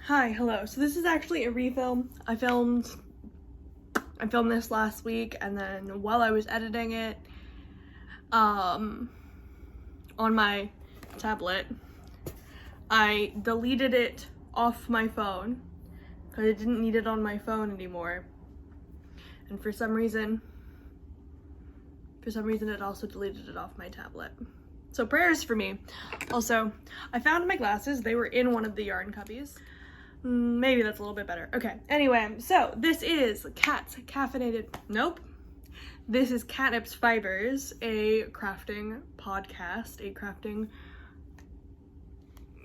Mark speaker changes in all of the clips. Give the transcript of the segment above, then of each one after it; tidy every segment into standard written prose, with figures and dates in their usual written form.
Speaker 1: Hi, hello. So this is actually a refilm. I filmed this last week, and then while I was editing it on my tablet, I deleted it off my phone because I didn't need it on my phone anymore. And for some reason it also deleted it off my tablet. So prayers for me. Also, I found my glasses. They were in one of the yarn cubbies. Maybe that's a little bit better. Okay, anyway, so this is This is Catnips Fibers, a crafting podcast, a crafting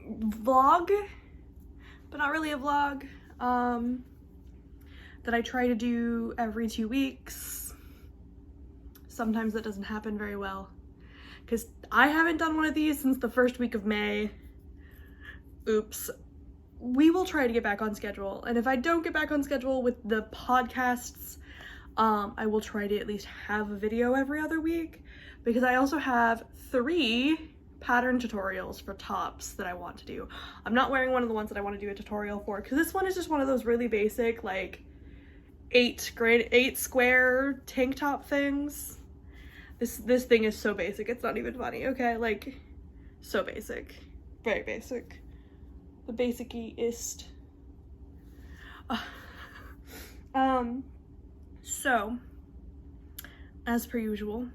Speaker 1: vlog, but not really a vlog, that I try to do every 2 weeks. Sometimes that doesn't happen very well, because I haven't done one of these since the first week of May. Oops. We will try to get back on schedule, and if I don't get back on schedule with the podcasts, I will try to at least have a video every other week, because I also have 3 pattern tutorials for tops that I want to do. I'm not wearing one of the ones that I want to do a tutorial for, because this one is just one of those really basic, like, 8 square tank top things. This thing is so basic, it's not even funny, okay? Like, so basic. Very basic. The basic-est. So, as per usual,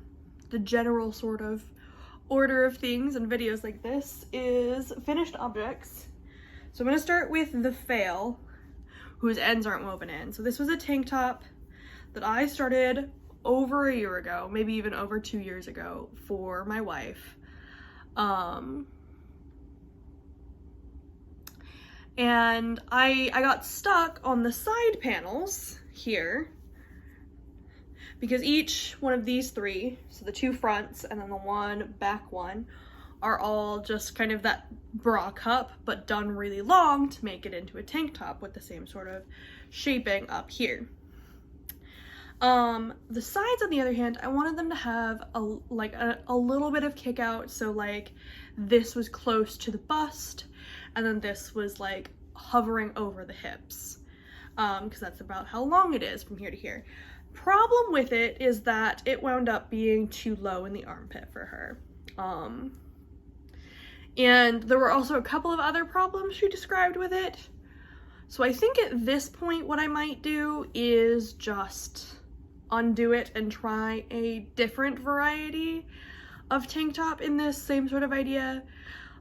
Speaker 1: the general sort of order of things in videos like this is finished objects. So I'm gonna start with the fail, whose ends aren't woven in. So this was a tank top that I started over a year ago, maybe even over 2 years ago, for my wife. And I got stuck on the side panels here, because each one of these 3, so the 2 fronts and then the 1 back one, are all just kind of that bra cup, but done really long to make it into a tank top with the same sort of shaping up here. The sides, on the other hand, I wanted them to have a little bit of kick out, so like this was close to the bust, and then this was like hovering over the hips, because that's about how long it is from here to here. Problem with it is that it wound up being too low in the armpit for her. And there were also a couple of other problems she described with it. So I think at this point what I might do is just undo it and try a different variety of tank top in this same sort of idea.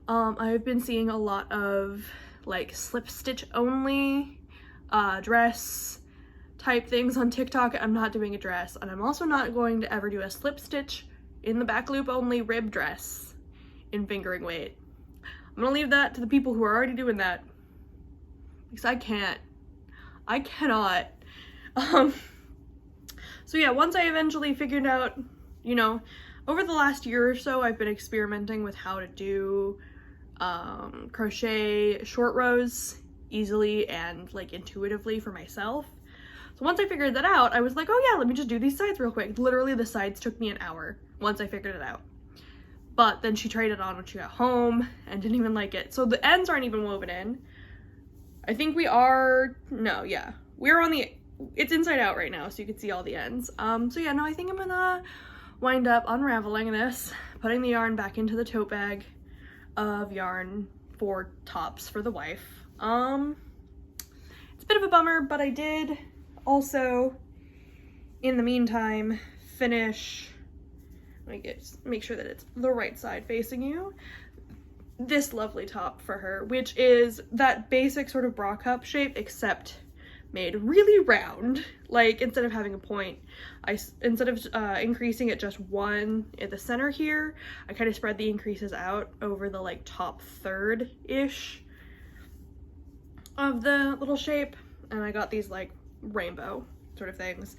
Speaker 1: I've been seeing a lot of like slip stitch only dress type things on TikTok. I'm not doing a dress, and I'm also not going to ever do a slip stitch in the back loop only rib dress in fingering weight. I'm gonna leave that to the people who are already doing that, because I cannot. So yeah, once I eventually figured out, you know, over the last year or so, I've been experimenting with how to do crochet short rows easily and like intuitively for myself. So once I figured that out, I was like, oh yeah, let me just do these sides real quick. Literally the sides took me an hour once I figured it out. But then she tried it on when she got home and didn't even like it. So the ends aren't even woven in. I think we are, no, yeah. We're on the, it's inside out right now, so you can see all the ends. So yeah, no, I think I'm gonna wind up unraveling this, putting the yarn back into the tote bag of yarn for tops for the wife. It's a bit of a bummer, but I did also, in the meantime, finish, let me make sure that it's the right side facing you, this lovely top for her, which is that basic sort of bra cup shape, except made really round. Like, instead of having a point, instead of increasing it just 1 at the center here, I kind of spread the increases out over the like top third-ish of the little shape, and I got these like rainbow sort of things.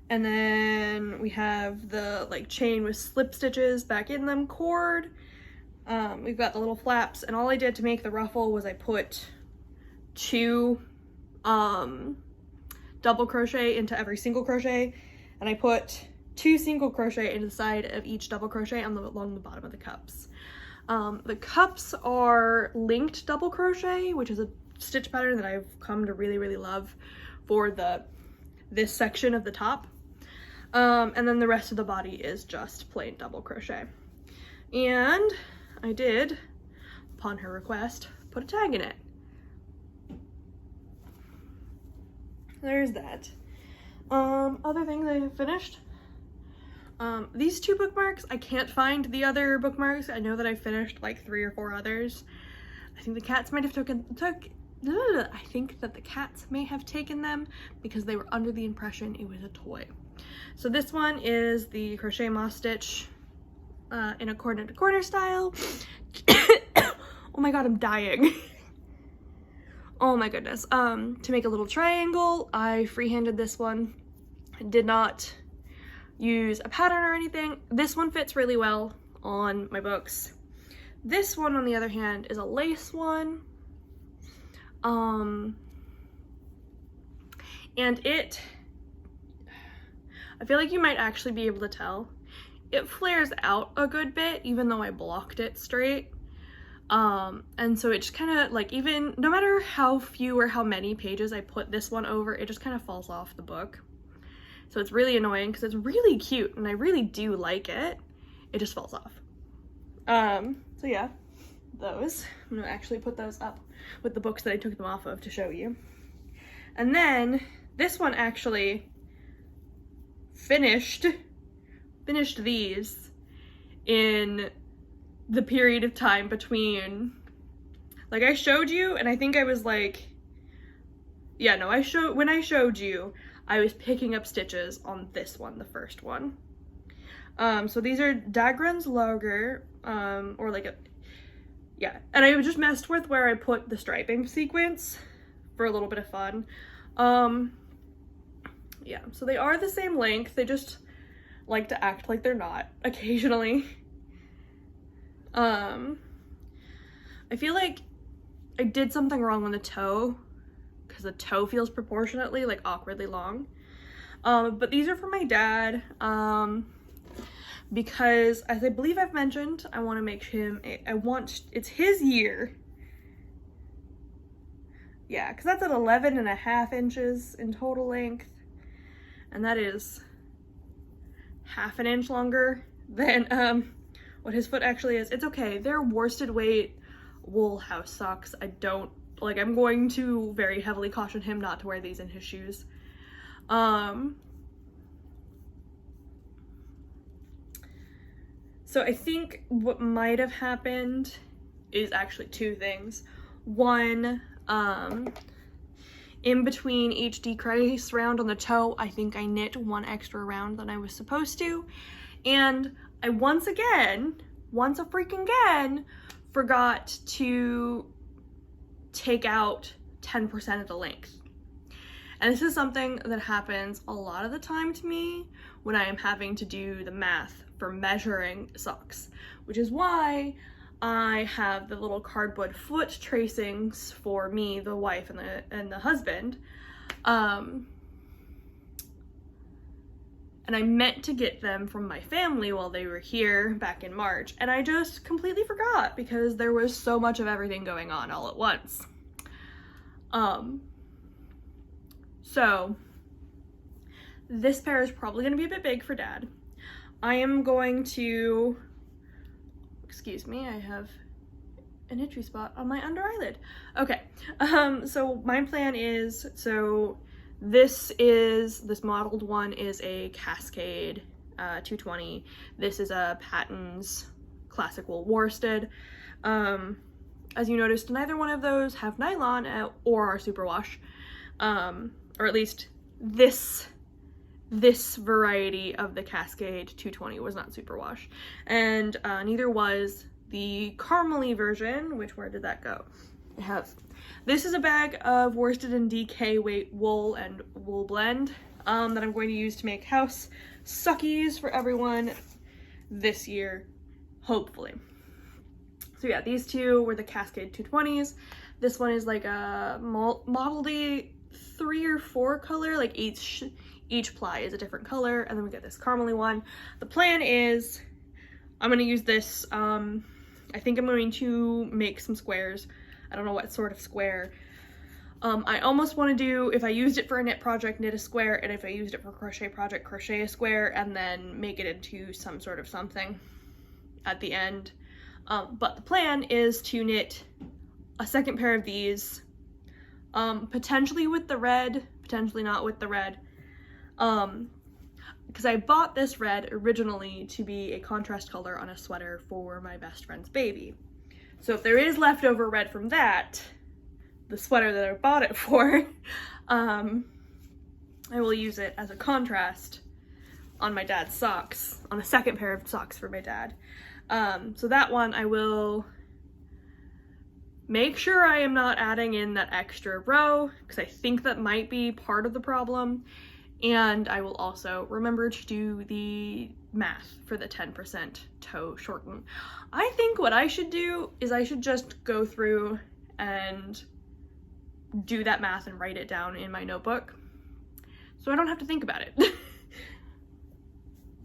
Speaker 1: And then we have the like chain with slip stitches back in them cord. We've got the little flaps, and all I did to make the ruffle was I put 2 double crochet into every single crochet, and I put 2 single crochet into the side of each double crochet along the bottom of the cups. The cups are linked double crochet, which is a stitch pattern that I've come to really, really love for this section of the top. And then the rest of the body is just plain double crochet. And I did, upon her request, put a tag in it. There's that. Other things I have finished. These 2 bookmarks, I can't find the other bookmarks. I know that I finished like 3 or 4 others. I think the cats might have I think that the cats may have taken them because they were under the impression it was a toy. So this one is the crochet moss stitch in a corner to corner style. Oh my god, I'm dying. Oh my goodness. To make a little triangle, I freehanded this one. I did not use a pattern or anything. This one fits really well on my books. This one, on the other hand, is a lace one. And I feel like you might actually be able to tell. It flares out a good bit, even though I blocked it straight. And so it just kind of like, even no matter how few or how many pages I put this one over, it just kind of falls off the book. So it's really annoying because it's really cute and I really do like it. It just falls off. So yeah, those. I'm gonna actually put those up with the books that I took them off of to show you. And then this one actually finished these in the period of time between, like, I showed you and I think I was like, yeah, no, when I showed you, I was picking up stitches on this one, the first one. So these are Dagrun's Lager, or like a, yeah, and I just messed with where I put the striping sequence for a little bit of fun. Yeah, so they are the same length, they just like to act like they're not occasionally. I feel like I did something wrong on the toe, because the toe feels proportionately like awkwardly long. But these are for my dad, because as I believe I've mentioned, I want to make him, it's his year. Yeah, because that's at 11.5 inches in total length, and that is half an inch longer than what his foot actually is. It's okay, they're worsted weight wool house socks. I'm going to very heavily caution him not to wear these in his shoes. So I think what might have happened is actually 2 things. One, in between each decrease round on the toe, I think I knit 1 extra round than I was supposed to. And I once a freaking again, forgot to take out 10% of the length. And this is something that happens a lot of the time to me when I am having to do the math for measuring socks, which is why I have the little cardboard foot tracings for me, the wife, and the husband. And I meant to get them from my family while they were here back in March, and I just completely forgot because there was so much of everything going on all at once. So this pair is probably going to be a bit big for Dad. I am going to, excuse me, I have an itchy spot on my under eyelid. Okay, so my plan is, this modeled one is a Cascade 220. This is a Patton's Classic Wool Worsted. As you noticed, neither one of those have nylon or are superwash, or at least this variety of the Cascade 220 was not superwash, and neither was the caramely version, where did that go? This is a bag of worsted and DK weight wool and wool blend that I'm going to use to make house suckies for everyone this year, hopefully. So yeah, these 2 were the Cascade 220s. This one is like a modeled 3 or 4 color, like each ply is a different color, and then we get this caramely one. The plan is I'm going to use this I think I'm going to make some squares. I don't know what sort of square. I almost want to do, if I used it for a knit project, knit a square, and if I used it for a crochet project, crochet a square, and then make it into some sort of something at the end. But the plan is to knit a second pair of these, potentially with the red, potentially not with the red, because I bought this red originally to be a contrast color on a sweater for my best friend's baby. So if there is leftover red from that, the sweater that I bought it for, I will use it as a contrast on my dad's socks, on a second pair of socks for my dad. So that one I will make sure I am not adding in that extra row, because I think that might be part of the problem. And I will also remember to do the math for the 10% toe shorten. I think what I should do is I should just go through and do that math and write it down in my notebook so I don't have to think about it.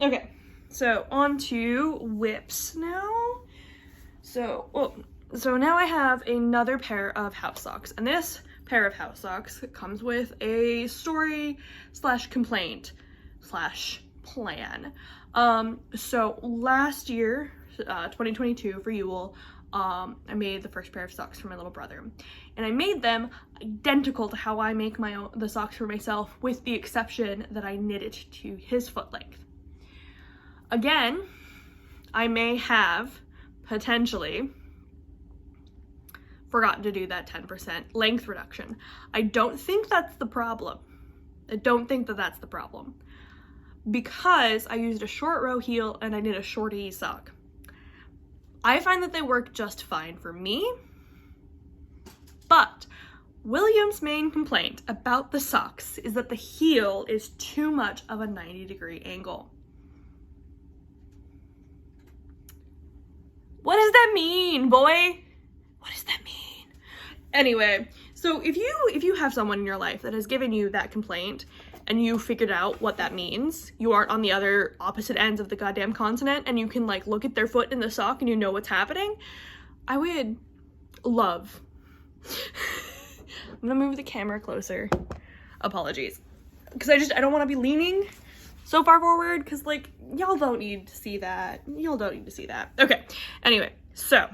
Speaker 1: Okay, so on to whips now. So now I have another pair of house socks, and this pair of house socks comes with a story slash complaint slash plan. So last year, 2022 for Yule, I made the first pair of socks for my little brother, and I made them identical to how I make the socks for myself, with the exception that I knit it to his foot length. Again, I may have potentially forgotten to do that 10% length reduction. I don't think that's the problem. I don't think that that's the problem, because I used a short row heel and I did a short E sock. I find that they work just fine for me, but William's main complaint about the socks is that the heel is too much of a 90-degree angle. What does that mean, boy? What does that mean? Anyway, so if you have someone in your life that has given you that complaint and you figured out what that means, you aren't on the other opposite ends of the goddamn continent, and you can like look at their foot in the sock and you know what's happening, I would love. I'm gonna move the camera closer. Apologies. Because I don't want to be leaning so far forward, because like y'all don't need to see that. Y'all don't need to see that. Okay. Anyway, so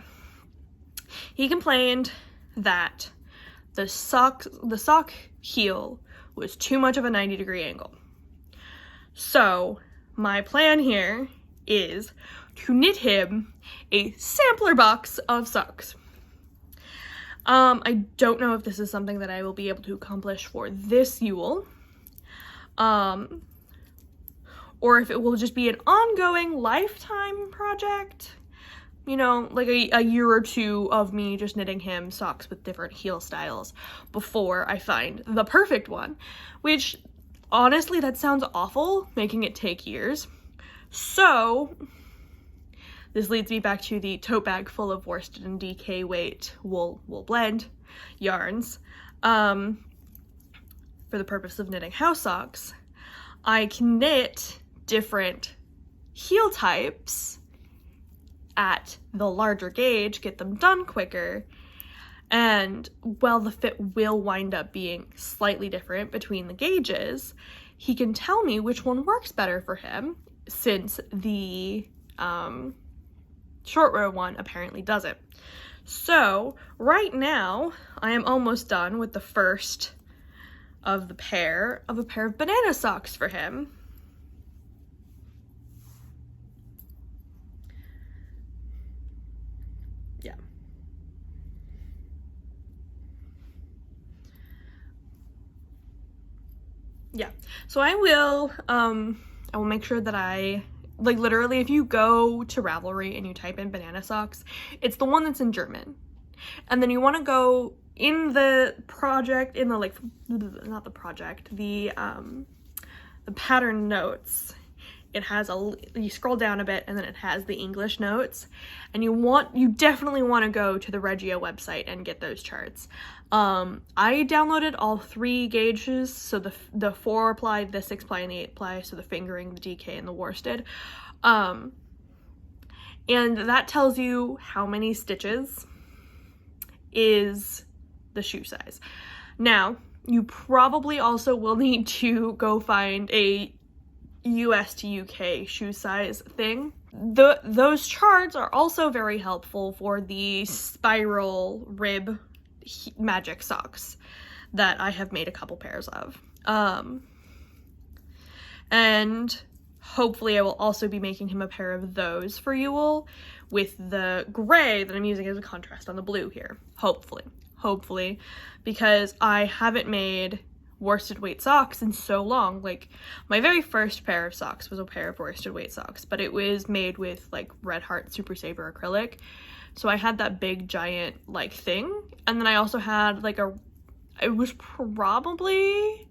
Speaker 1: he complained that the sock heel was too much of a 90-degree angle. So my plan here is to knit him a sampler box of socks. I don't know if this is something that I will be able to accomplish for this Yule, or if it will just be an ongoing lifetime project. You know, like a year or two of me just knitting him socks with different heel styles before I find the perfect one, which honestly, that sounds awful, making it take years. So this leads me back to the tote bag full of worsted and DK weight wool blend yarns. For the purpose of knitting house socks, I can knit different heel types at the larger gauge, get them done quicker, and while the fit will wind up being slightly different between the gauges, he can tell me which one works better for him, since the short row one apparently doesn't. So right now I am almost done with the first of a pair of banana socks for him. Yeah, so I will make sure that I, like, literally, if you go to Ravelry and you type in banana socks, it's the one that's in German. And then you want to go in the project, in the, like, not the project, the pattern notes. It has you scroll down a bit and then it has the English notes, and you definitely want to go to the Regia website and get those charts. I downloaded all 3 gauges, so the 4 ply, the 6 ply, and the 8 ply, so the fingering, the DK, and the worsted. And that tells you how many stitches is the shoe size. Now, you probably also will need to go find a US to UK shoe size thing. Those charts are also very helpful for the spiral rib magic socks that I have made a couple pairs of. And hopefully I will also be making him a pair of those for Yule with the gray that I'm using as a contrast on the blue here. Hopefully, because I haven't made worsted weight socks in so long. Like, my very first pair of socks was a pair of worsted weight socks, but it was made with like Red Heart Super Saber acrylic. So I had that big giant like thing, and then I also had like it was probably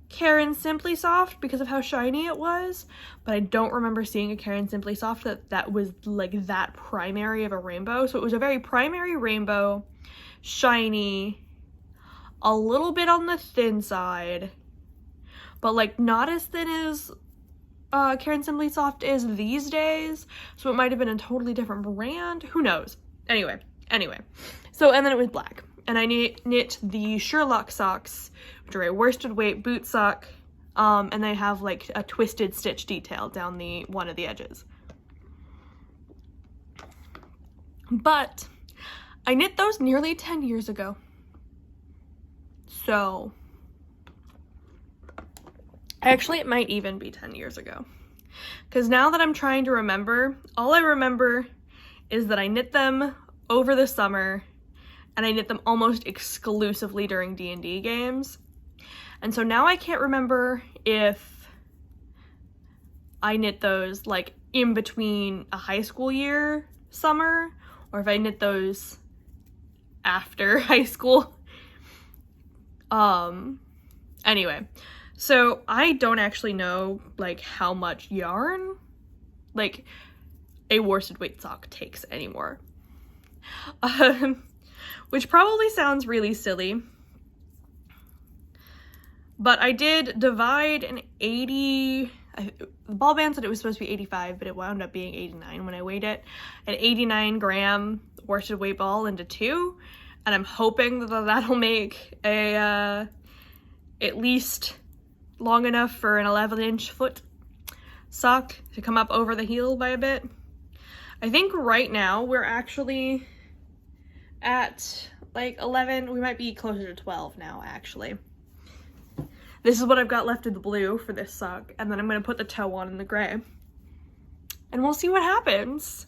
Speaker 1: Karen Simply Soft because of how shiny it was, but I don't remember seeing a Karen Simply Soft that was like that primary of a rainbow. So it was a very primary rainbow, shiny, a little bit on the thin side, but like not as thin as Karen Simply Soft is these days, so it might have been a totally different brand, who knows. Anyway, so, and then it was black, and I knit the Sherlock socks, which are a worsted weight boot sock, and they have like a twisted stitch detail down one of the edges. But I knit those nearly 10 years ago. So, actually it might even be 10 years ago. Because now that I'm trying to remember, all I remember is that I knit them over the summer, and I knit them almost exclusively during D&D games. And so now I can't remember if I knit those like in between a high school year summer, or if I knit those after high school. Anyway, so I don't actually know like how much yarn like a worsted weight sock takes anymore. Which probably sounds really silly, but I did divide an 80, the ball band said it was supposed to be 85, but it wound up being 89 when I weighed it, an 89 gram worsted weight ball into two, and I'm hoping that that'll make a at least long enough for an 11-inch foot sock to come up over the heel by a bit. I think right now we're actually at like 11, we might be closer to 12 now actually. This is what I've got left of the blue for this sock, and then I'm going to put the toe on in the gray. And we'll see what happens.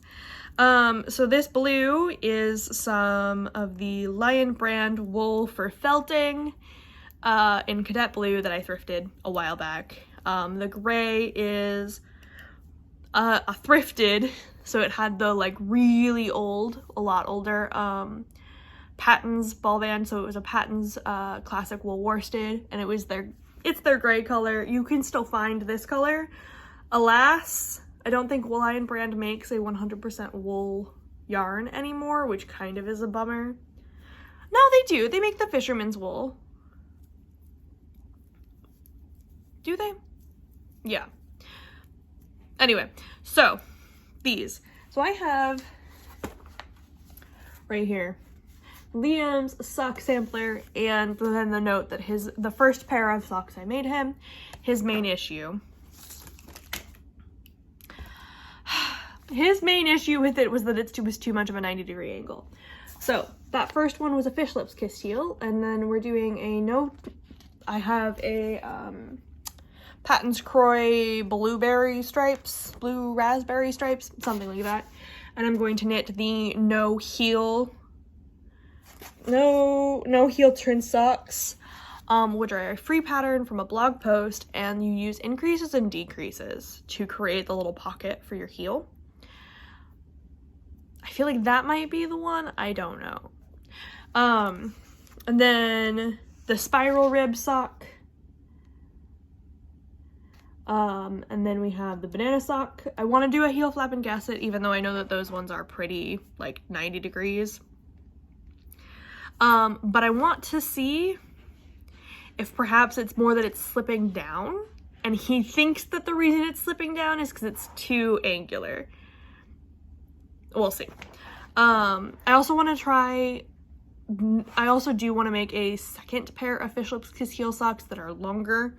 Speaker 1: So this blue is some of the Lion brand wool for felting in cadet blue that I thrifted a while back. The gray is a thrifted, so it had the like really old, a lot older Patton's ball band, so it was a Patton's classic wool worsted, and it's their gray color. You can still find this color. Alas, I don't think Lion brand makes a 100% wool yarn anymore, which kind of is a bummer. No, they do. They make the fisherman's wool. Do they? Yeah. Anyway, so these. So I have right here Liam's sock sampler, and then the note that the first pair of socks I made him, his main issue. His main issue with it was that it was too much of a 90-degree angle. So that first one was a fish lips kissed heel, and then we're doing a note. I have a Patton's Croix blue raspberry stripes, something like that. And I'm going to knit the no heel trin socks, which are a free pattern from a blog post, and you use increases and decreases to create the little pocket for your heel. I feel like that might be the one, I don't know. And then the spiral rib sock. And then we have the banana sock. I want to do a heel flap and gasset, even though I know that those ones are pretty like 90 degrees. But I want to see if perhaps it's more that it's slipping down, and he thinks that the reason it's slipping down is because it's too angular. we'll see. I also do want to make a second pair of Fish Lips Kiss heel socks that are longer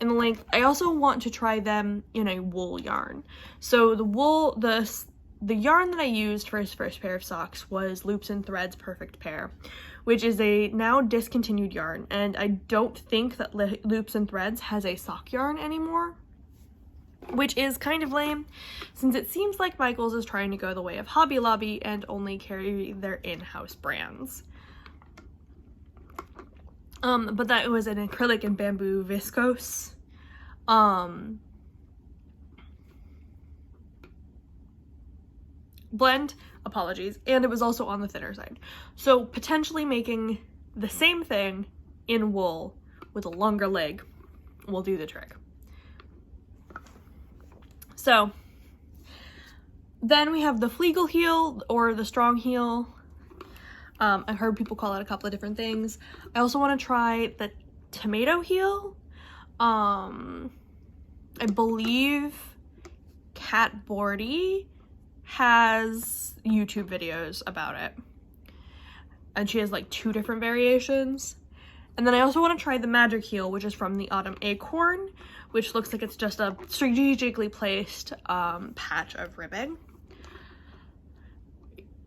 Speaker 1: in the length. I also want to try them in a wool yarn. So the yarn that I used for his first pair of socks was Loops and Threads Perfect Pair, which is a now discontinued yarn, and I don't think that Loops and Threads has a sock yarn anymore, which is kind of lame, since it seems like Michaels is trying to go the way of Hobby Lobby and only carry their in-house brands. But that was an acrylic and bamboo viscose. Blend, apologies, and it was also on the thinner side. So potentially making the same thing in wool with a longer leg will do the trick. So then we have the Flegel heel or the strong heel. I've heard people call it a couple of different things. I also want to try the tomato heel. I believe Kat Bordy has YouTube videos about it, and she has like 2 different variations. And then I also want to try the magic heel, which is from the Autumn Acorn, which looks like it's just a strategically placed patch of ribbing.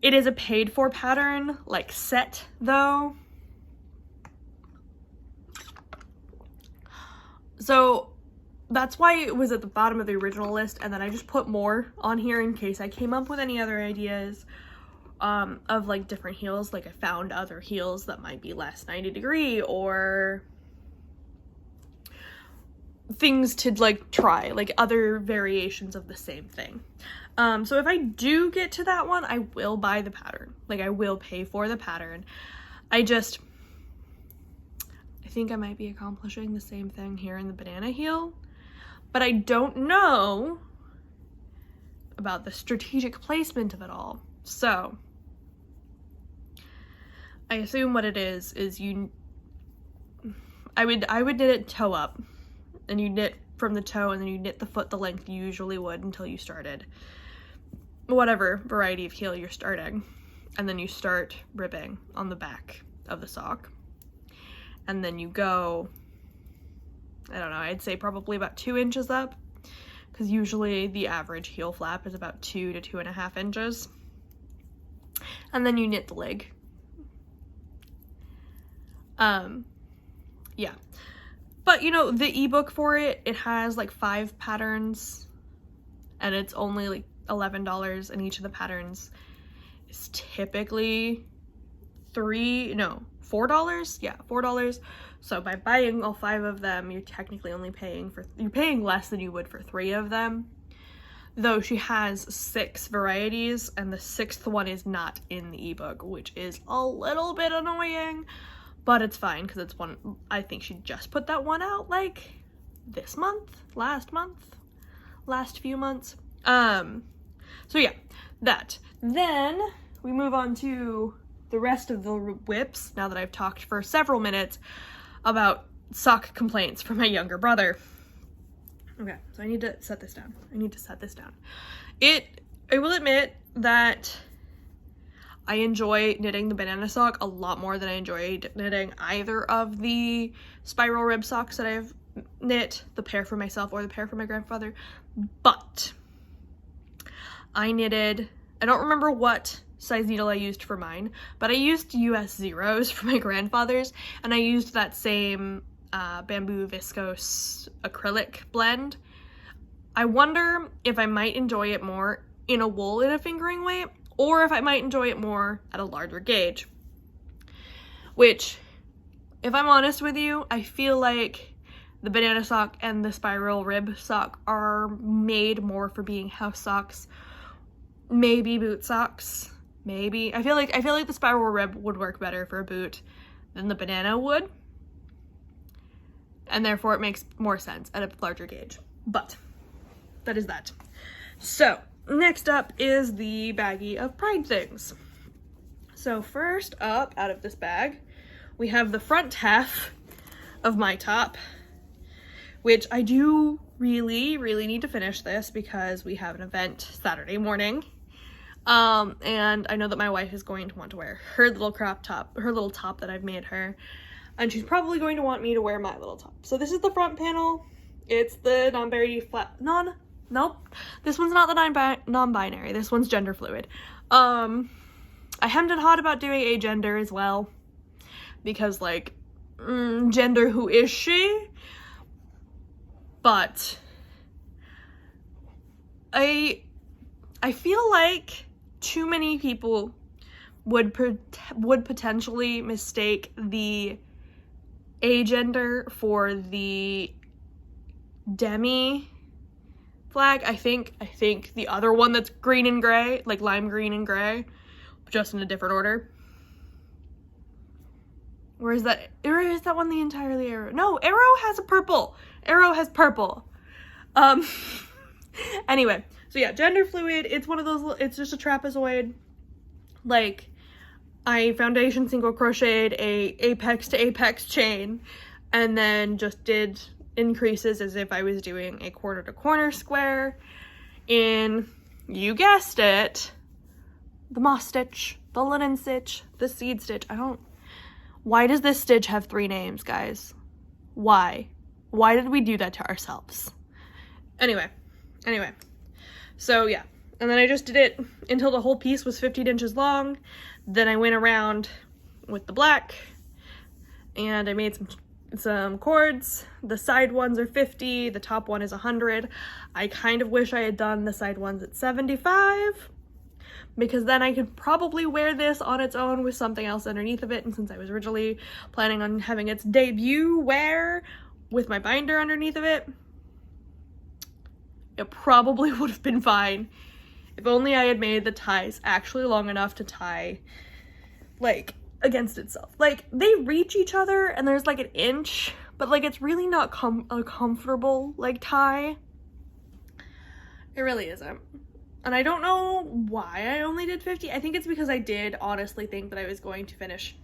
Speaker 1: It is a paid for pattern, like set though. So that's why it was at the bottom of the original list, and then I just put more on here in case I came up with any other ideas of like different heels. Like I found other heels that might be less 90 degree or things to like try, like other variations of the same thing. So if I do get to that one, I will buy the pattern. Like I will pay for the pattern. I think I might be accomplishing the same thing here in the banana heel, but I don't know about the strategic placement of it all. So I assume what it is I would knit it toe up, and you knit from the toe and then you knit the foot the length you usually would until you started whatever variety of heel you're starting, and then you start ribbing on the back of the sock, and then you go, I don't know, I'd say probably about 2 inches up, because usually the average heel flap is about 2 to 2.5 inches, and then you knit the leg. Yeah, but you know, the ebook for it has like 5 patterns, and it's only like $11, and each of the patterns is typically $4. Yeah, $4. So by buying all 5 of them, you're technically only paying less than you would for 3 of them. Though she has 6 varieties, and the 6th one is not in the ebook, which is a little bit annoying, but it's fine because it's one. I think she just put that one out like this month, last few months. So yeah, that. Then we move on to the rest of the whips, now that I've talked for several minutes about sock complaints from my younger brother. Okay, so I need to set this down. I will admit that I enjoy knitting the banana sock a lot more than I enjoy knitting either of the spiral rib socks that I've knit, the pair for myself or the pair for my grandfather, but I don't remember what size needle I used for mine, but I used US zeros for my grandfather's, and I used that same bamboo viscose acrylic blend. I wonder if I might enjoy it more in a wool in a fingering weight, or if I might enjoy it more at a larger gauge. Which, if I'm honest with you, I feel like the banana sock and the spiral rib sock are made more for being house socks. Maybe boot socks. Maybe. I feel like the spiral rib would work better for a boot than the banana would. And therefore it makes more sense at a larger gauge. But that is that. So next up is the baggie of pride things. So first up out of this bag, we have the front half of my top, which I do really need to finish this because we have an event Saturday morning. And I know that my wife is going to want to wear her little crop top, her little top that I've made her, and she's probably going to want me to wear my little top. So this is the front panel. It's the nope, this one's not the non-binary, this one's gender fluid. I hemmed and hawed about doing agender as well, because like, gender, who is she? But I feel like too many people would potentially mistake the agender for the demi flag. I think the other one that's green and gray, like lime green and gray, just in a different order. Or is that one the entirely arrow? No, arrow has a purple. Arrow has purple. Anyway, so yeah, gender fluid. It's one of those, it's just a trapezoid. Like, I foundation single crocheted a apex to apex chain, and then just did increases as if I was doing a corner to corner square in, you guessed it, the moss stitch, the linen stitch, the seed stitch. Why does this stitch have 3 names, guys? Why? Why did we do that to ourselves? Anyway, so yeah, and then I just did it until the whole piece was 15 inches long. Then I went around with the black, and I made some cords. The side ones are 50, the top one is 100. I kind of wish I had done the side ones at 75, because then I could probably wear this on its own with something else underneath of it, and since I was originally planning on having its debut wear with my binder underneath of it, it probably would have been fine if only I had made the ties actually long enough to tie, like, against itself. Like, they reach each other and there's like an inch, but like it's really not a comfortable like tie. It really isn't. And I don't know why I only did 50. I think it's because I did honestly think that I was going to finish.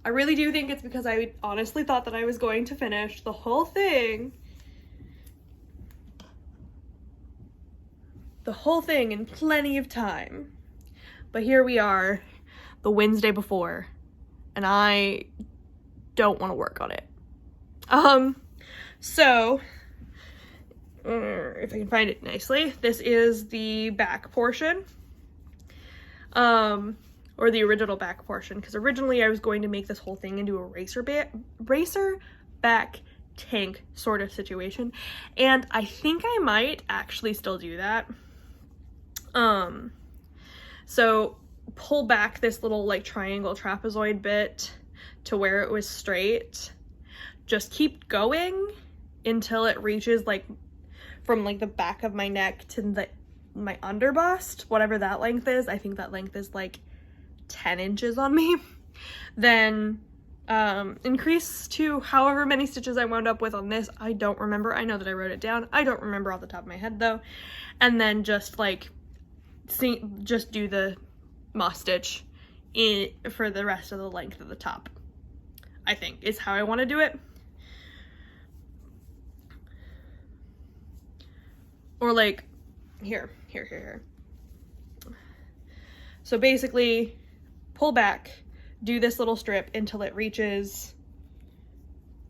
Speaker 1: I really do think it's because I honestly thought that I was going to finish the whole thing. The whole thing in plenty of time. But here we are, the Wednesday before, and I don't want to work on it. So, if I can find it nicely, this is the back portion, or the original back portion, because originally I was going to make this whole thing into a racer back tank sort of situation, and I think I might actually still do that. So pull back this little like triangle trapezoid bit to where it was straight. Just keep going until it reaches like from like the back of my neck to my under bust, whatever that length is. I think that length is like 10 inches on me. Then increase to however many stitches I wound up with on this. I don't remember. I know that I wrote it down. I don't remember off the top of my head though. And then just like just do the moss stitch for the rest of the length of the top, I think is how I want to do it. Or like here. So basically pull back, do this little strip until it reaches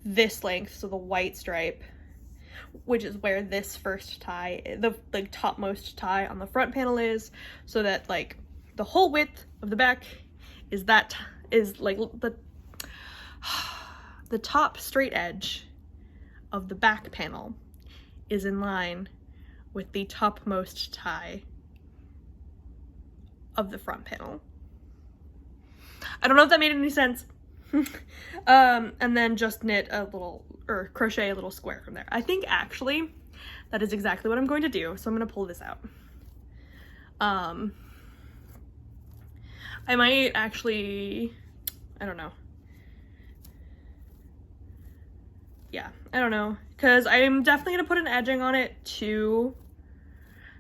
Speaker 1: this length, so the white stripe, which is where this first tie, the topmost tie on the front panel is, so that like the whole width of the back is like the top straight edge of the back panel is in line with the topmost tie of the front panel. I don't know if that made any sense. And then just knit a little, or crochet a little square from there. I think actually that is exactly what I'm going to do. So I'm going to pull this out. I might actually, I don't know. Yeah, I don't know. Because I'm definitely going to put an edging on it too.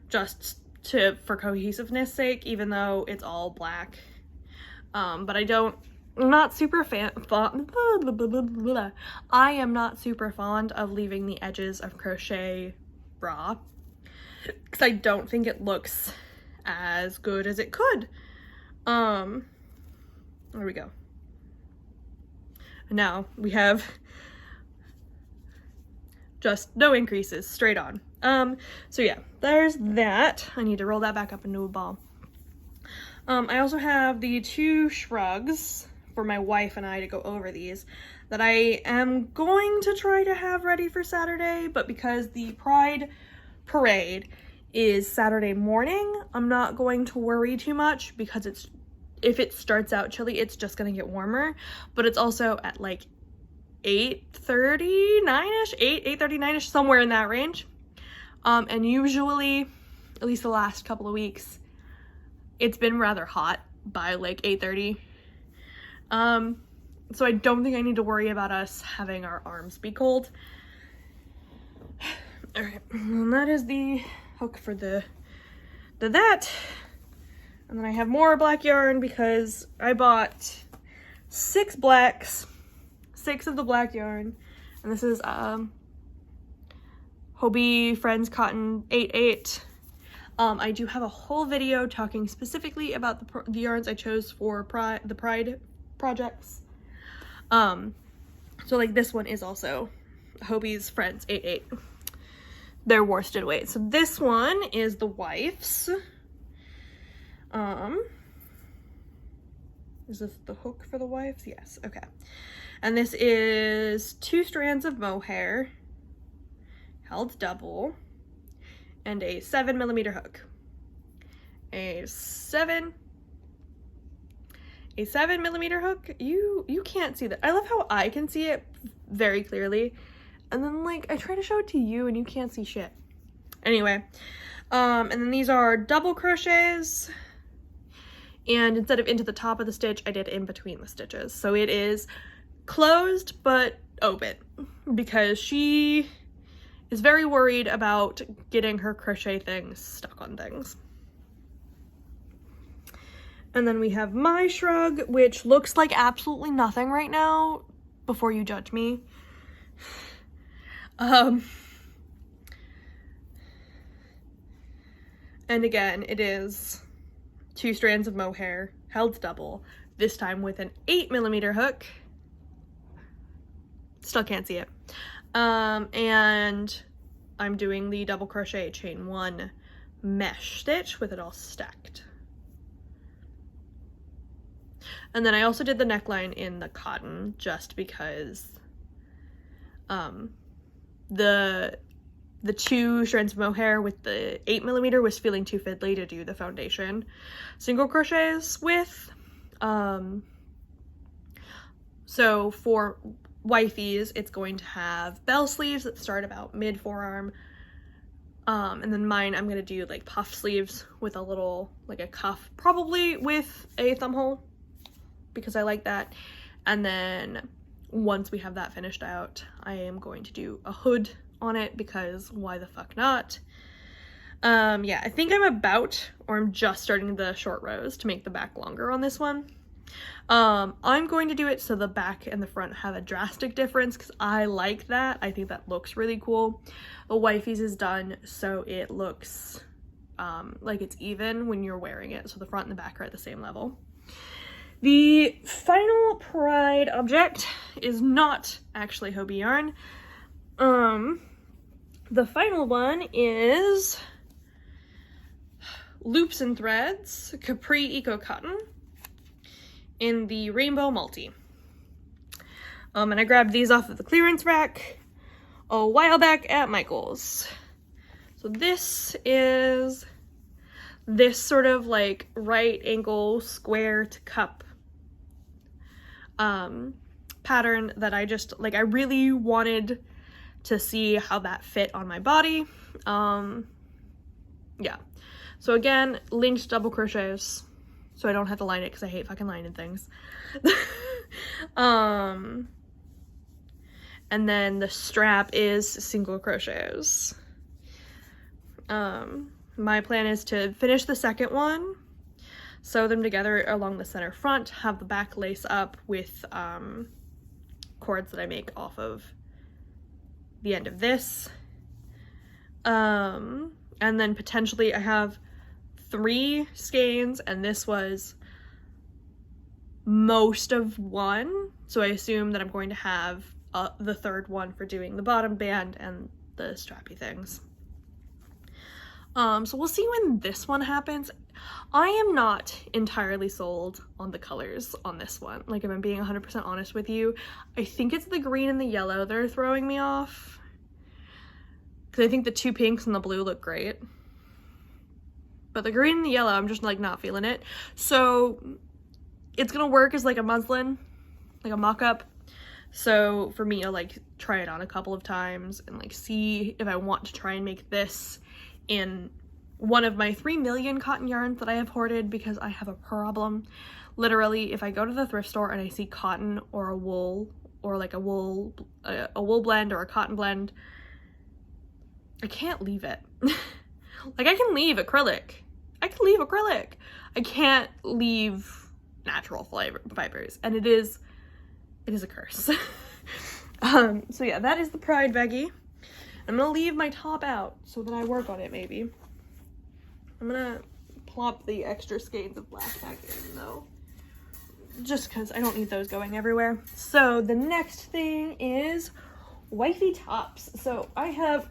Speaker 1: For cohesiveness sake, even though it's all black. But I'm not super I am not super fond of leaving the edges of crochet raw. because I don't think it looks as good as it could. There we go. And now we have just no increases, straight on. So yeah, there's that. I need to roll that back up into a ball. I also have the 2 shrugs for my wife and I to go over these that I am going to try to have ready for Saturday, but because the Pride Parade is Saturday morning, I'm not going to worry too much because if it starts out chilly, it's just gonna get warmer, but it's also at like 8:30, 9ish, 8:30, 9ish, somewhere in that range. And usually, at least the last couple of weeks, it's been rather hot by like 8:30. So I don't think I need to worry about us having our arms be cold. All right, and that is the hook for that. And then I have more black yarn because I bought 6 blacks, 6 of the black yarn, and this is Hobie Friends Cotton 8/8. I do have a whole video talking specifically about the yarns I chose for the Pride projects. So like this one is also Hobie's Friends 8/8. They're worsted weight. So this one is the wife's. Is this the hook for the wife's? Yes, okay. And this is 2 strands of mohair held double and a 7mm hook. A 7mm hook. You can't see that. I love how I can see it very clearly, and then like I try to show it to you and you can't see shit. Anyway, and then these are double crochets, and instead of into the top of the stitch, I did in between the stitches. So it is closed but open because she is very worried about getting her crochet things stuck on things. And then we have my shrug, which looks like absolutely nothing right now, before you judge me. And again, it is 2 strands of mohair held double, this time with an 8mm hook. Still can't see it. And I'm doing the double crochet chain 1 mesh stitch with it all stacked. And then I also did the neckline in the cotton just because the 2 strands of mohair with the 8mm was feeling too fiddly to do the foundation single crochets with. So for wifey's, it's going to have bell sleeves that start about mid forearm. And then mine, I'm gonna do like puff sleeves with a little, like a cuff, probably with a thumb hole, because I like that. And then once we have that finished out, I am going to do a hood on it because why the fuck not? Yeah, I think I'm just starting the short rows to make the back longer on this one. I'm going to do it so the back and the front have a drastic difference because I like that. I think that looks really cool. The wifey's is done so it looks like it's even when you're wearing it, so the front and the back are at the same level. The final Pride object is not actually Hobie yarn. The final one is Loops and Threads Capri Eco Cotton in the Rainbow Multi. And I grabbed these off of the clearance rack a while back at Michael's. So this is this sort of like right angle square to cup pattern that I just like, I really wanted to see how that fit on my body. Yeah, so again, linked double crochets so I don't have to line it because I hate fucking lining things. And then the strap is single crochets. My plan is to finish the second one, sew them together along the center front, have the back lace up with cords that I make off of the end of this, and And then potentially I have 3 skeins, and this was most of one. So I assume that I'm going to have the 3rd one for doing the bottom band and the strappy things. So we'll see when this one happens. I am not entirely sold on the colors on this one. Like, if I'm being 100% honest with you, I think it's the green and the yellow that are throwing me off. Because I think the 2 pinks and the blue look great. But the green and the yellow, I'm just like not feeling it. So it's gonna work as like a muslin, like a mock-up. So for me, I'll like try it on a couple of times and like see if I want to try and make this in one of my 3 million cotton yarns that I have hoarded, because I have a problem. Literally, if I go to the thrift store and I see cotton or a wool, or like a wool blend or a cotton blend, I can't leave it. Like, I can leave acrylic. I can't leave natural fibers, and it is a curse. So yeah, that is the Pride baggie. I'm gonna leave my top out so that I work on it, maybe. I'm gonna plop the extra skeins of black back in, though, just because I don't need those going everywhere. So the next thing is wifey tops. So I have,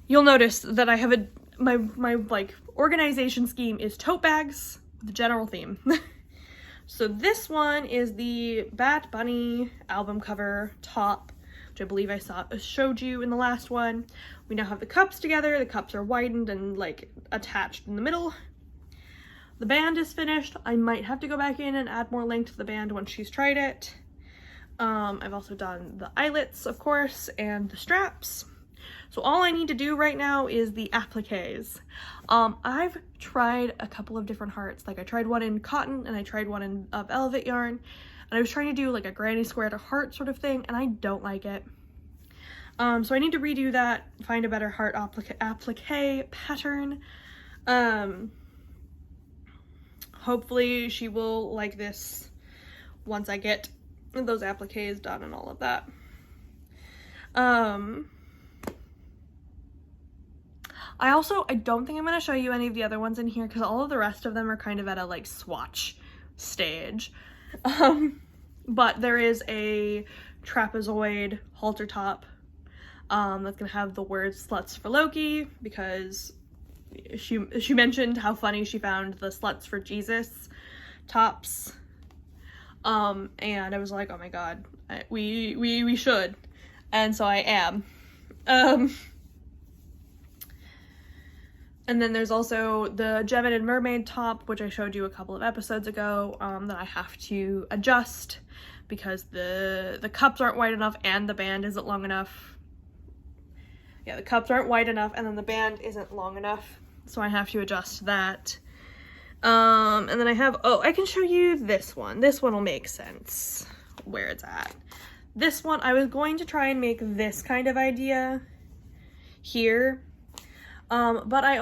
Speaker 1: you'll notice that I have my like organization scheme is tote bags with the general theme. So this one is the Bat Bunny album cover top, which I believe I showed you in the last one. We now have the cups together. The cups are widened and like attached in the middle. The band is finished. I might have to go back in and add more length to the band once she's tried it. I've also done the eyelets, of course, and the straps. So all I need to do right now is the appliques. I've tried a couple of different hearts. Like, I tried one in cotton and I tried one in velvet yarn. And I was trying to do like a granny square to heart sort of thing, and I don't like it. So I need to redo that, find a better heart applique pattern. Hopefully she will like this once I get those appliques done and all of that. I don't think I'm going to show you any of the other ones in here, because all of the rest of them are kind of at a like swatch stage. But there is a trapezoid halter top that's gonna have the words "sluts for Loki," because she mentioned how funny she found the "sluts for Jesus" tops, and I was like, oh my god, we should, and so I am. And then there's also the Gemini mermaid top, which I showed you a couple of episodes ago, that I have to adjust because the cups aren't wide enough and the band isn't long enough. Yeah, the cups aren't wide enough and then the band isn't long enough, so I have to adjust that. And then I have, I can show you this one. This one will make sense where it's at. This one, I was going to try and make this kind of idea here. But I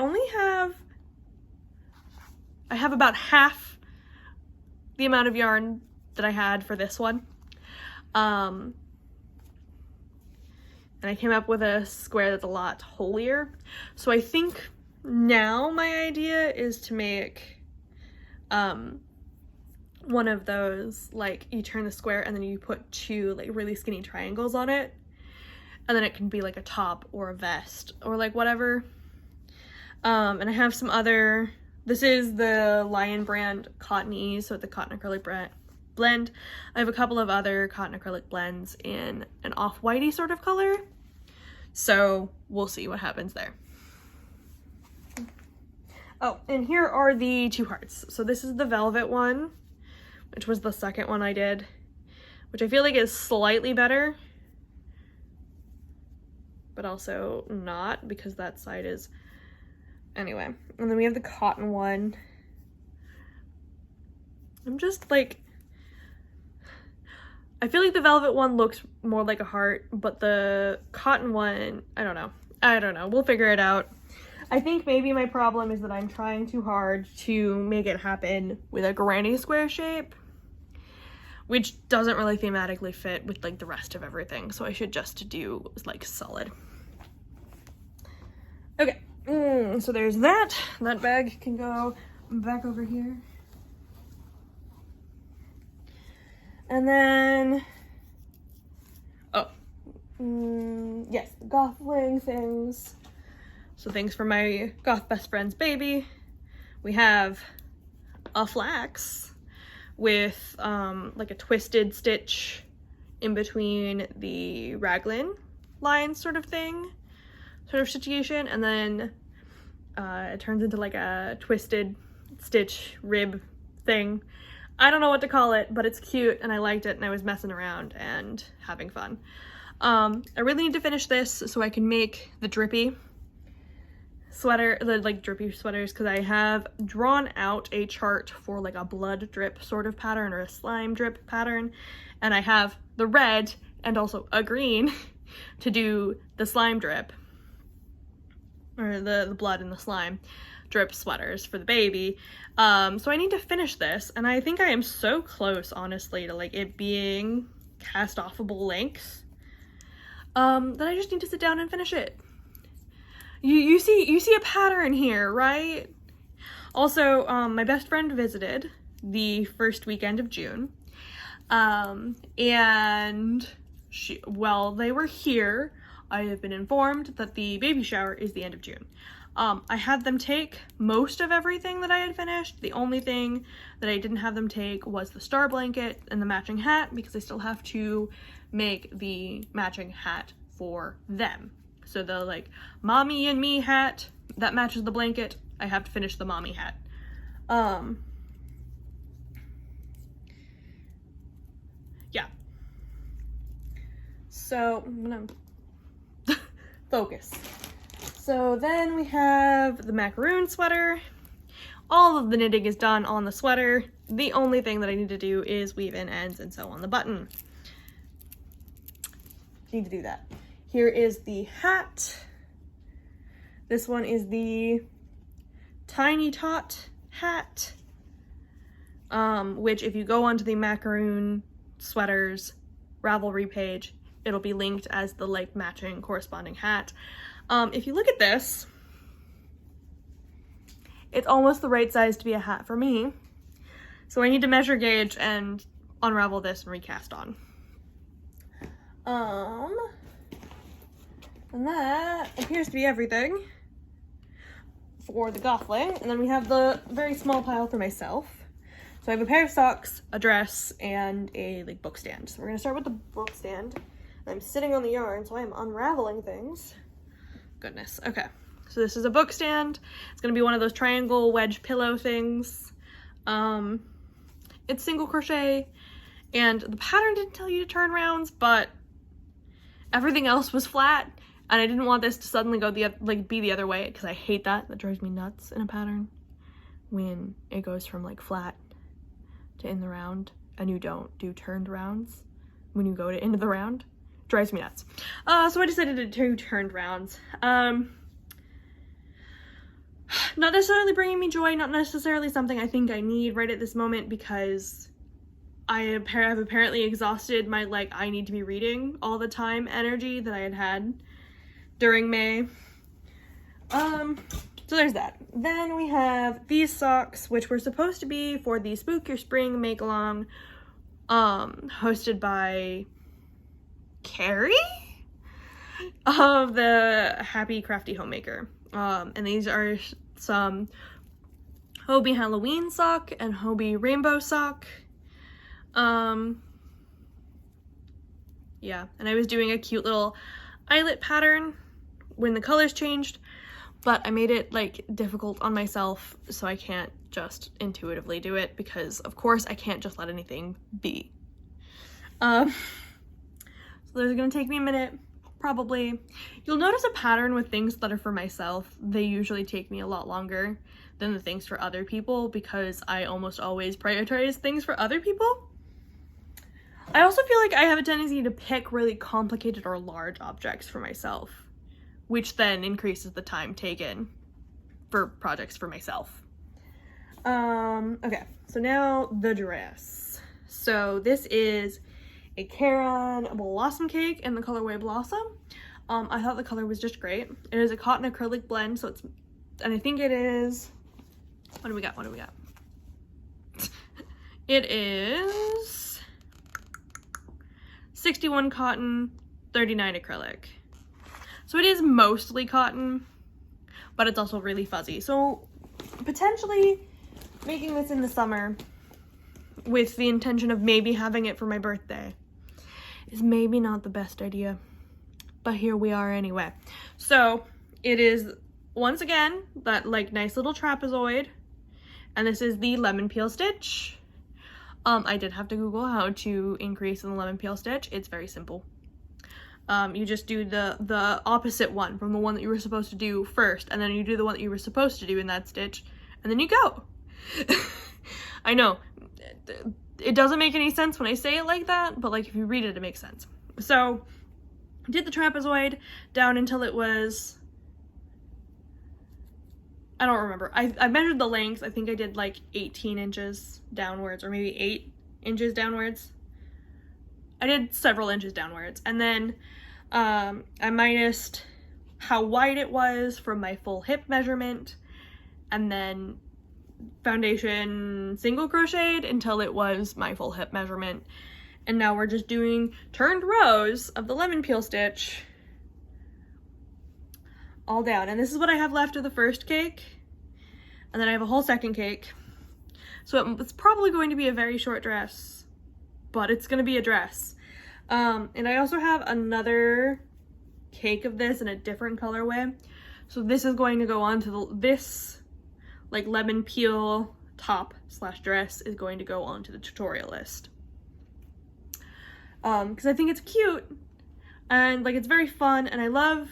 Speaker 1: have about half the amount of yarn that I had for this one. And I came up with a square that's a lot holier. So I think now my idea is to make, one of those, like, you turn the square and then you put 2 like really skinny triangles on it. And then it can be like a top or a vest or like whatever. And I have some other, this is the Lion brand Cotton Ease, so it's a cotton acrylic blend. I have a couple of other cotton acrylic blends in an off-whitey sort of color. So we'll see what happens there. Oh, and here are the 2 hearts. So this is the velvet one, which was the second one I did, which I feel like is slightly better, but also not, because that side is, anyway. And then we have the cotton one. I'm just like, I feel like the velvet one looks more like a heart, but the cotton one, I don't know. We'll figure it out. I think maybe my problem is that I'm trying too hard to make it happen with a granny square shape, which doesn't really thematically fit with like the rest of everything. So I should just do like solid. Okay, so there's that. That bag can go back over here. And then, yes, the goth wing things. So things for my goth best friend's baby. We have a flax with like a twisted stitch in between the raglan lines sort of situation, and then it turns into like a twisted stitch rib thing. I don't know what to call it, but it's cute and I liked it and I was messing around and having fun. I really need to finish this so I can make the drippy sweater, the like drippy sweaters, because I have drawn out a chart for like a blood drip sort of pattern or a slime drip pattern, and I have the red and also a green to do the slime drip, or the blood and the slime drip sweaters for the baby. So I need to finish this, and I think I am so close, honestly, to like it being cast offable length, that I just need to sit down and finish it. You see a pattern here, right? Also, my best friend visited the first weekend of June, and while they were here, I have been informed that the baby shower is the end of June. I had them take most of everything that I had finished. The only thing that I didn't have them take was the star blanket and the matching hat, because I still have to make the matching hat for them. So the like mommy and me hat that matches the blanket, I have to finish the mommy hat. Yeah. So I'm gonna focus. So then we have the macaroon sweater. All of the knitting is done on the sweater. The only thing that I need to do is weave in ends and sew on the button. Need to do that. Here is the hat. This one is the Tiny Tot hat, which if you go onto the macaroon sweaters Ravelry page, it'll be linked as the like matching corresponding hat. If you look at this, it's almost the right size to be a hat for me. So I need to measure gauge and unravel this and recast on. And that appears to be everything for the gothling. And then we have the very small pile for myself. So I have a pair of socks, a dress, and a like book stand. So we're gonna start with the book stand. I'm sitting on the yarn, so I am unraveling things. Goodness, okay. So this is a book stand. It's gonna be one of those triangle wedge pillow things. It's single crochet, and the pattern didn't tell you to turn rounds, but everything else was flat. And I didn't want this to suddenly go be the other way, because I hate that. That drives me nuts in a pattern when it goes from like flat to in the round and you don't do turned rounds when you go to into the round. It drives me nuts. So I decided to do turned rounds. Not necessarily bringing me joy, not necessarily something I think I need right at this moment, because I have apparently exhausted my like I need to be reading all the time energy that I had during May. So there's that. Then we have these socks, which were supposed to be for the Spook Your Spring Make Along, hosted by Carrie of the Happy Crafty Homemaker. And these are some Hobie Halloween sock and Hobie Rainbow sock. Yeah, and I was doing a cute little eyelet pattern when the colors changed, but I made it like difficult on myself, so I can't just intuitively do it, because of course I can't just let anything be. So this is gonna take me a minute, probably. You'll notice a pattern with things that are for myself. They usually take me a lot longer than the things for other people, because I almost always prioritize things for other people. I also feel like I have a tendency to pick really complicated or large objects for myself, which then increases the time taken for projects for myself. Okay, so now the dress. So this is a Caron Blossom Cake in the colorway Blossom. I thought the color was just great. It is a cotton acrylic blend, so it's, and I think it is, what do we got? It is 61 cotton, 39 acrylic. So it is mostly cotton, but it's also really fuzzy. So potentially making this in the summer with the intention of maybe having it for my birthday is maybe not the best idea, but here we are anyway. So it is, once again, that like nice little trapezoid, and this is the lemon peel stitch. I did have to Google how to increase in the lemon peel stitch. It's very simple. You just do the opposite one from the one that you were supposed to do first, and then you do the one that you were supposed to do in that stitch, and then you go. I know, it doesn't make any sense when I say it like that, but like if you read it, it makes sense. So I did the trapezoid down until it was, I don't remember. I measured the length. I think I did like 18 inches downwards, or maybe 8 inches downwards. I did several inches downwards, and then I minused how wide it was from my full hip measurement, and then foundation single crocheted until it was my full hip measurement. And now we're just doing turned rows of the lemon peel stitch all down. And this is what I have left of the first cake, and then I have a whole second cake. So it's probably going to be a very short dress, but it's going to be a dress. And I also have another cake of this in a different colorway. So this is going to go on to this like lemon peel top slash dress is going to go onto the tutorial list. Because I think it's cute and like it's very fun, and I love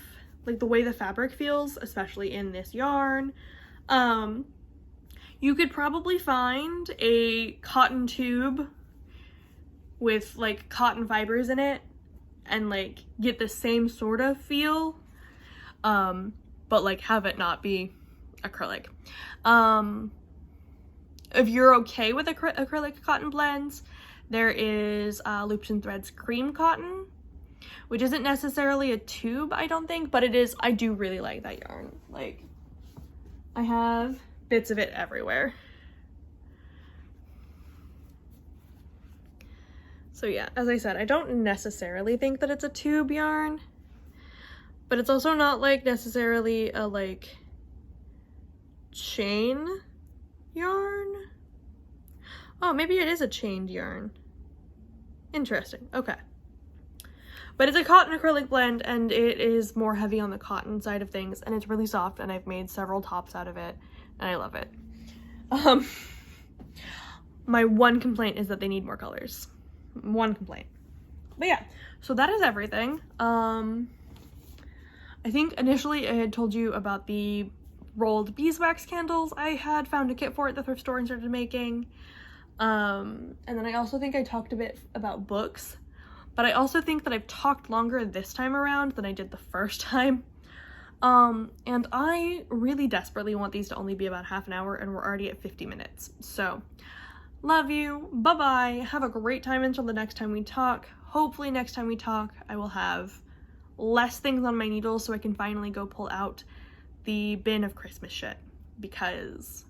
Speaker 1: like the way the fabric feels, especially in this yarn. You could probably find a cotton tube with like cotton fibers in it and like get the same sort of feel, but like have it not be acrylic. If you're okay with acrylic cotton blends, there is Loops and Threads cream cotton, which isn't necessarily a tube, I don't think, but it is. I do really like that yarn. Like, I have bits of it everywhere. So yeah, as I said, I don't necessarily think that it's a tube yarn, but it's also not like necessarily a like chain yarn. Oh, maybe it is a chained yarn. Interesting. Okay. But it's a cotton acrylic blend, and it is more heavy on the cotton side of things, and it's really soft, and I've made several tops out of it, and I love it. My one complaint is that they need more colors. One complaint. But yeah, so that is everything. I think initially I had told you about the rolled beeswax candles. I had found a kit for it at the thrift store and started making. And then I also think I talked a bit about books, but I also think that I've talked longer this time around than I did the first time. And I really desperately want these to only be about half an hour, and we're already at 50 minutes. So, love you. Bye-bye. Have a great time until the next time we talk. Hopefully next time we talk, I will have less things on my needles so I can finally go pull out the bin of Christmas shit, because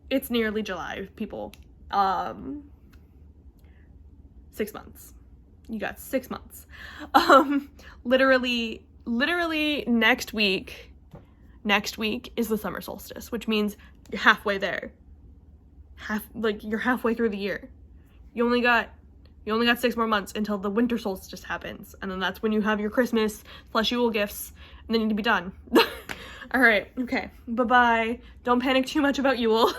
Speaker 1: it's nearly July, people. 6 months. You got 6 months. Literally next week is the summer solstice, which means you're halfway there. You're halfway through the year. You only got 6 more months until the winter solstice happens, and then that's when you have your Christmas / Yule gifts, and they need to be done. All right, okay, bye-bye. Don't panic too much about Yule.